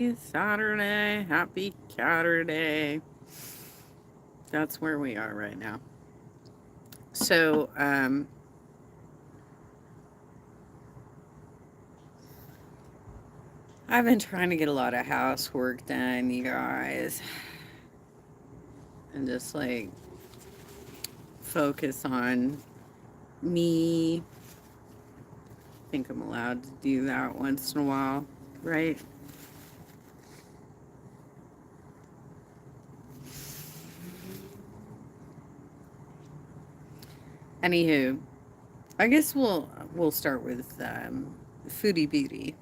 Saturday. Happy Saturday. That's where we are right now. So, I've been trying to get a lot of housework done, you guys, and just like focus on me. I think I'm allowed to do that once in a while, right? Anywho, I guess we'll start with Foodie Beauty.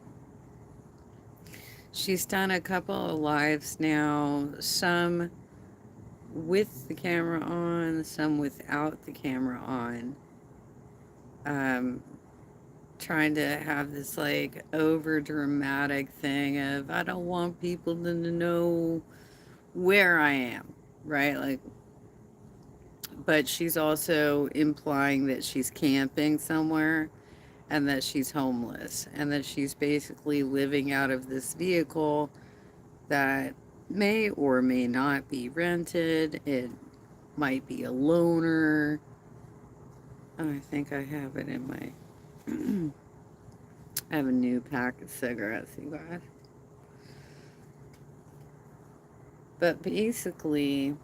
She's done a couple of lives now, some with the camera on, some without the camera on. Um, Trying to have this like over dramatic thing of I don't want people to know where I am, right? Like, but she's also implying that she's camping somewhere and that she's homeless and that she's basically living out of this vehicle that may or may not be rented. It might be a loaner. I think I have it in my. I have a new pack of cigarettes, you guys. But basically,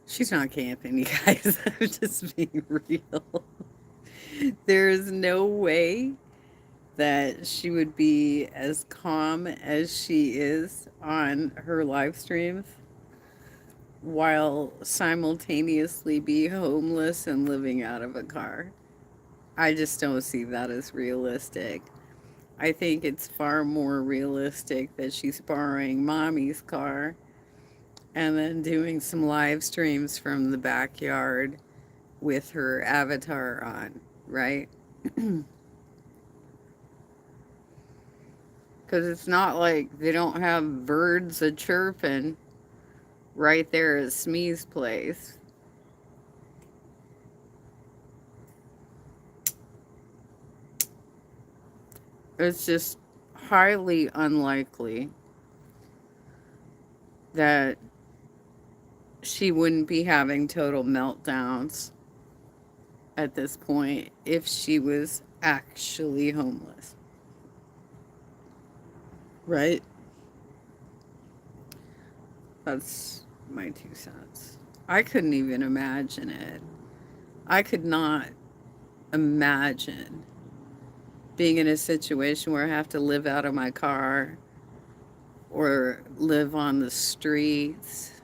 she's not camping, you guys. I'm just being real. There is no way that she would be as calm as she is on her live streams while simultaneously be homeless and living out of a car. I just don't see that as realistic. I think it's far more realistic that she's borrowing mommy's car and then doing some live streams from the backyard with her avatar on, right? Because it's not like they don't have birds a chirping right there at Smee's place. It's just highly unlikely that she wouldn't be having total meltdowns at this point if she was actually homeless, right? That's my 2 cents. I couldn't even imagine it. I could not imagine being in a situation where I have to live out of my car or live on the streets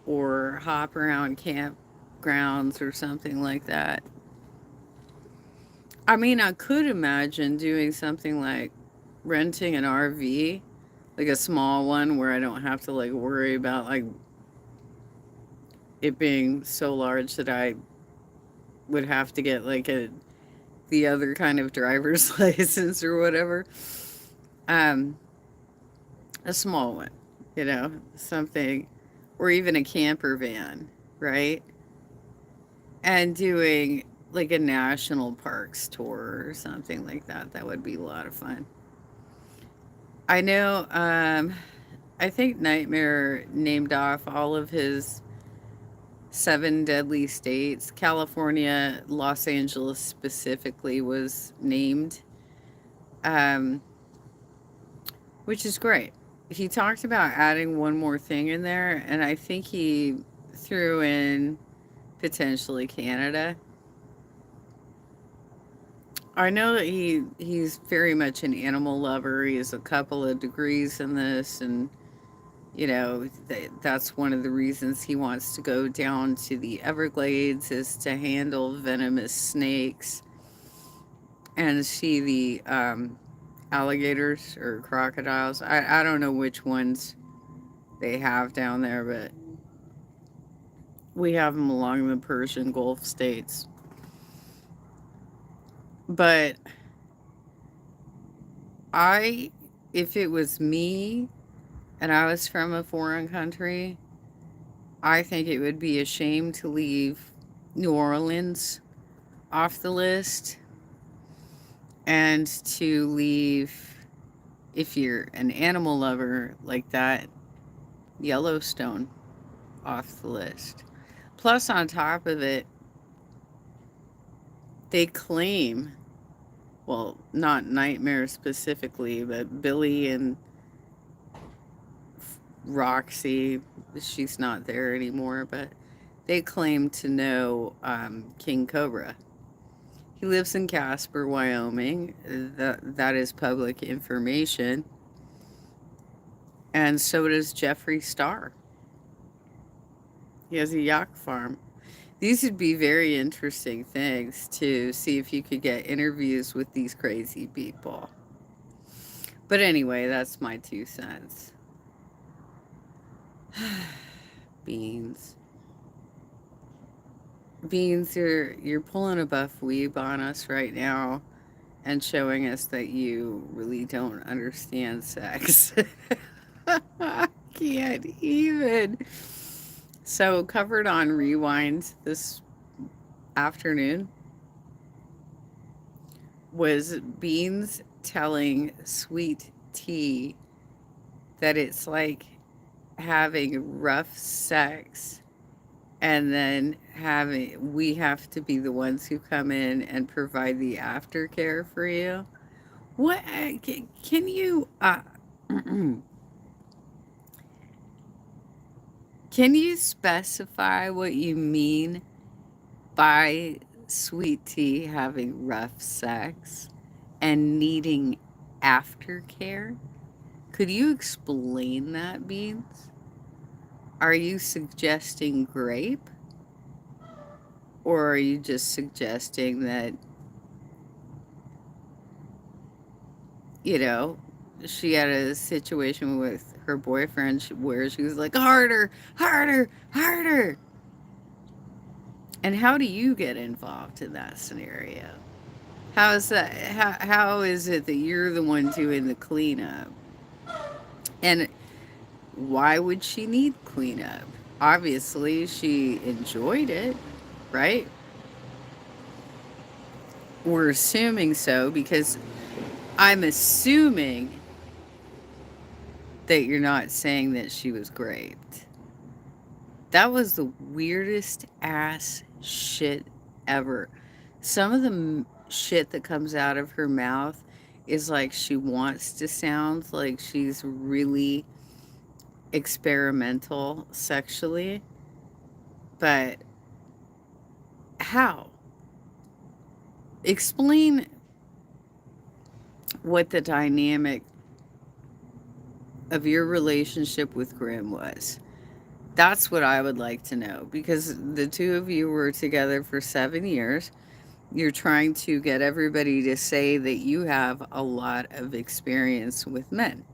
or hop around campgrounds or something like that. I mean, I could imagine doing something like renting an RV, like a small one where I don't have to like worry about like it being so large that I would have to get like the other kind of driver's license or whatever. Um, a small one, something, or even a camper van, right? And doing like a national parks tour or something like that. That would be a lot of fun. I know, I think Nightmare named off all of his 7 deadly states. California, Los Angeles specifically was named, um, which is great. He talked about adding one more thing in there, and I think he threw in potentially Canada. I know that he's very much an animal lover. He has a couple of degrees in this, and that's one of the reasons he wants to go down to the Everglades is to handle venomous snakes and see the alligators or crocodiles. I don't know which ones they have down there, but we have them along the Persian Gulf states. But I, if it was me and I was from a foreign country, I think it would be a shame to leave New Orleans off the list. And to leave, if you're an animal lover like that, Yellowstone off the list. Plus, on top of it, they claim, well, not Nightmare specifically, but Billy and Roxy, she's not there anymore, but they claim to know King Cobra. He lives in Casper, Wyoming. That is public information. And so does Jeffree Star. He has a yak farm. These would be very interesting things to see if you could get interviews with these crazy people. But anyway, that's my 2 cents. Beans. Beans, you're pulling a buff weeb on us right now and showing us that you really don't understand sex. I can't even. So, covered on Rewind this afternoon was Beans telling Sweet Tea that it's like having rough sex and then we have to be the ones who come in and provide the aftercare for you. What can you can you specify what you mean by Sweet Tea having rough sex and needing aftercare? Could you explain that, Beans? Are you suggesting grape? Or are you just suggesting that, you know, she had a situation with her boyfriend where she was like, harder, harder, harder? And how do you get involved in that scenario? How is that? How is it that you're the one doing the cleanup? And why would she need cleanup? Obviously, she enjoyed it, right? We're assuming so because I'm assuming that you're not saying that she was raped. That was the weirdest ass shit ever. Some of the shit that comes out of her mouth is like she wants to sound like she's really experimental sexually, but how? Explain what the dynamic of your relationship with Grim was. That's what I would like to know because the two of you were together for 7 years. You're trying to get everybody to say that you have a lot of experience with men,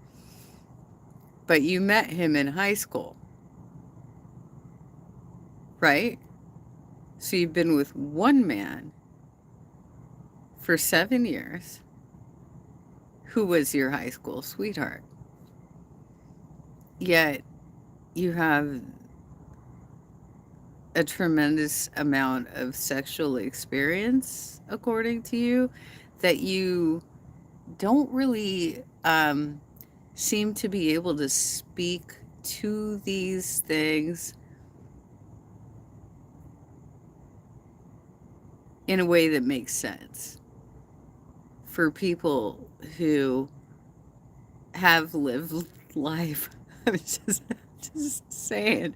but you met him in high school, right? So you've been with one man for 7 years who was your high school sweetheart. Yet you have a tremendous amount of sexual experience, according to you, that you don't really seem to be able to speak to these things in a way that makes sense for people who have lived life. I'm just saying,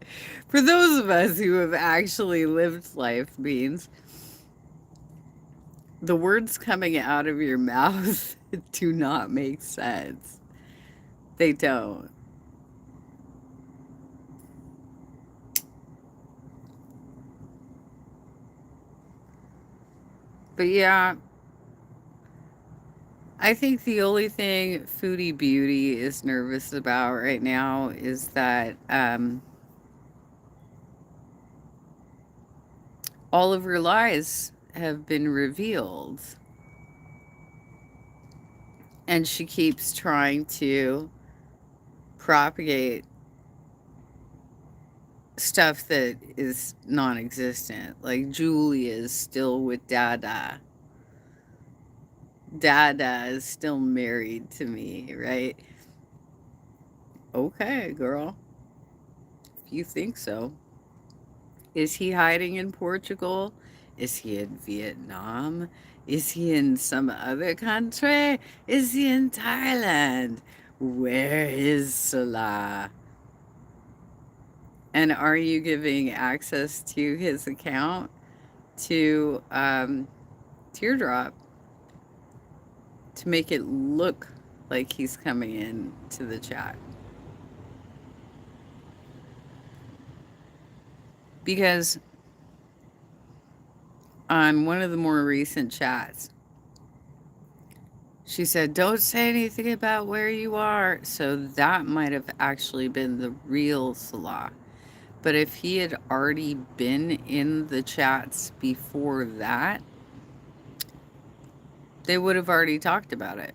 for those of us who have actually lived life, Beans, the words coming out of your mouth do not make sense. They don't. But yeah, I think the only thing Foodie Beauty is nervous about right now is that all of her lies have been revealed. And she keeps trying to propagate stuff that is non existent. Like Julie is still with Dada. Dada is still married to me, right? Okay, girl, if you think so. Is he hiding in Portugal? Is he in Vietnam? Is he in some other country? Is he in Thailand? Where is Salah? And are you giving access to his account to Teardrop to make it look like he's coming in to the chat? Because on one of the more recent chats, she said, "Don't say anything about where you are." So that might have actually been the real Salah. But if he had already been in the chats before that, they would have already talked about it.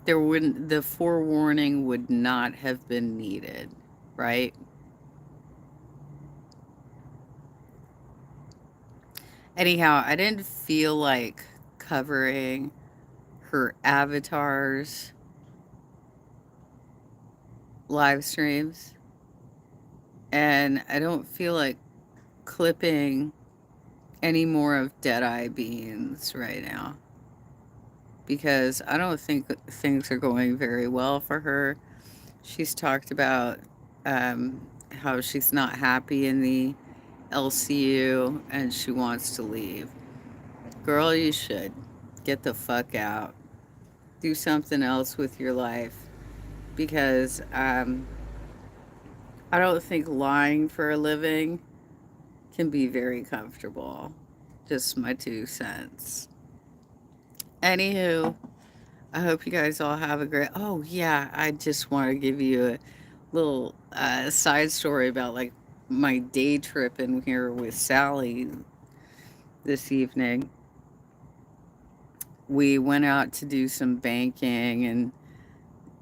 The forewarning would not have been needed, right? Anyhow, I didn't feel like covering her avatar's live streams, and I don't feel like clipping any more of Deadeye Beans right now because I don't think things are going very well for her. She's talked about um, how she's not happy in the LCU and she wants to leave. Girl, you should get the fuck out. Do something else with your life because I don't think lying for a living can be very comfortable. Just my 2 cents. Anywho, I hope you guys all have a great. Oh yeah, I just want to give you a little side story about like my day trip in here with Sally this evening. We went out to do some banking and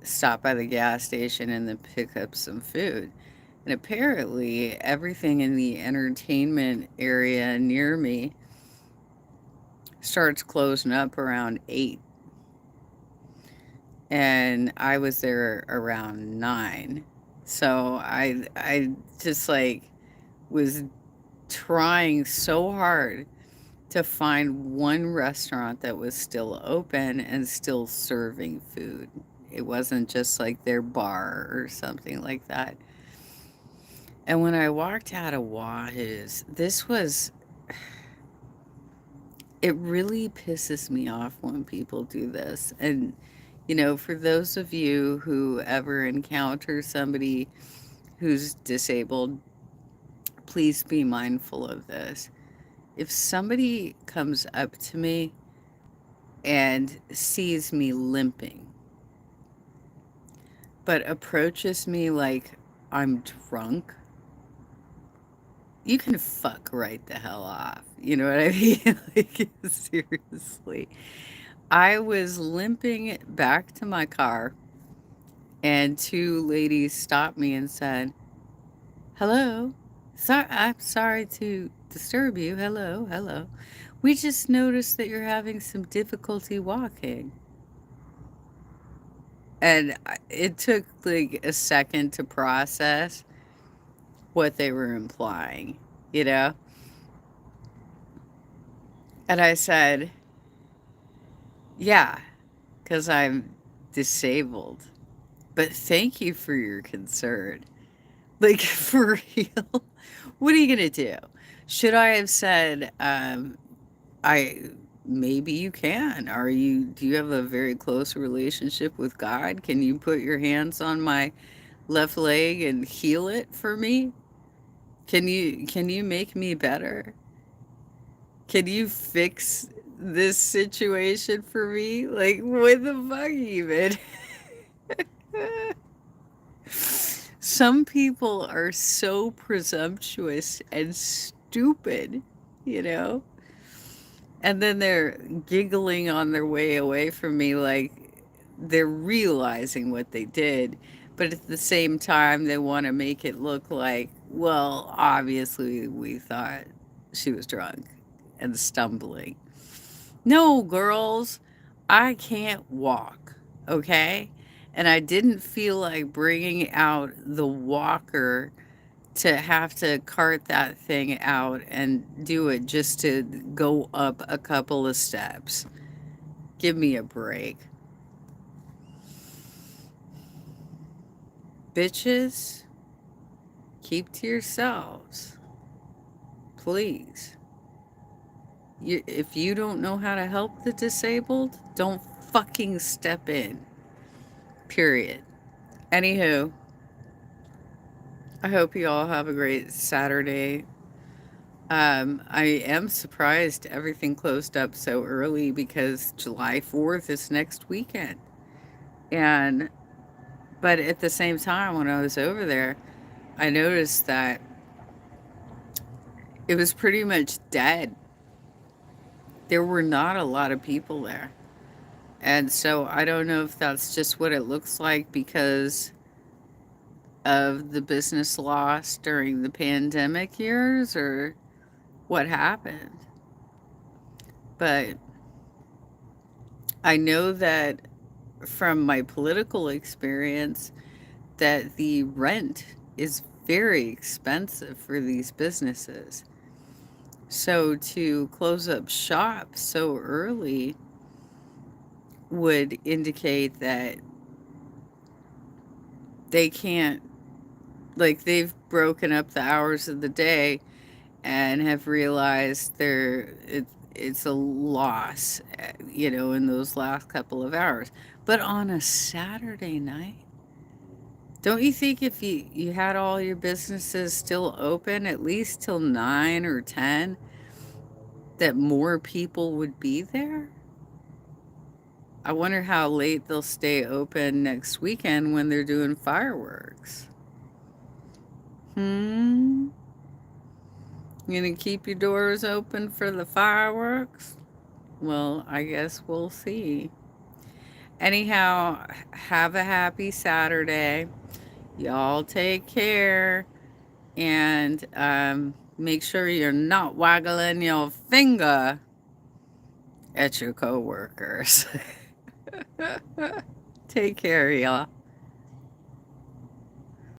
stop by the gas station and then pick up some food. And apparently, everything in the entertainment area near me starts closing up around 8. And I was there around 9. So I just like was trying so hard to find one restaurant that was still open and still serving food. It wasn't just like their bar or something like that. And when I walked out of Wahoo's, this was, it really pisses me off when people do this. And, you know, for those of you who ever encounter somebody who's disabled, please be mindful of this. If somebody comes up to me and sees me limping, but approaches me like I'm drunk, you can fuck right the hell off. You know what I mean? Like, seriously. I was limping back to my car, and 2 ladies stopped me and said, "Hello. I'm sorry to disturb you. Hello, hello. We just noticed that you're having some difficulty walking." And it took like a second to process what they were implying, you know? And I said, "Yeah, because I'm disabled. But thank you for your concern." Like, for real. What are you going to do? Should I have said, I maybe you can. Do you have a very close relationship with God? Can you put your hands on my left leg and heal it for me? Can you make me better? Can you fix this situation for me? Like, what the fuck even? Some people are so presumptuous and stupid, you know? And then they're giggling on their way away from me like they're realizing what they did. But at the same time, they want to make it look like, well, obviously we thought she was drunk and stumbling. No, girls. I can't walk, okay? And I didn't feel like bringing out the walker to have to cart that thing out and do it just to go up a couple of steps. Give me a break. Bitches, keep to yourselves. Please. If you don't know how to help the disabled, don't fucking step in. Period. Anywho, I hope you all have a great Saturday. I am surprised everything closed up so early because July 4th is next weekend. And, but at the same time, when I was over there, I noticed that it was pretty much dead. There were not a lot of people there. And so I don't know if that's just what it looks like because of the business loss during the pandemic years or what happened. But I know that from my political experience that the rent is very expensive for these businesses. So to close up shop so early would indicate that they can't, like, they've broken up the hours of the day and have realized it's a loss, in those last couple of hours. But on a Saturday night, don't you think if you had all your businesses still open at least till 9 or 10, that more people would be there? I wonder how late they'll stay open next weekend when they're doing fireworks. Hmm? You gonna keep your doors open for the fireworks? Well, I guess we'll see. Anyhow, have a happy Saturday. Y'all take care and make sure you're not waggling your finger at your coworkers. Take care, y'all.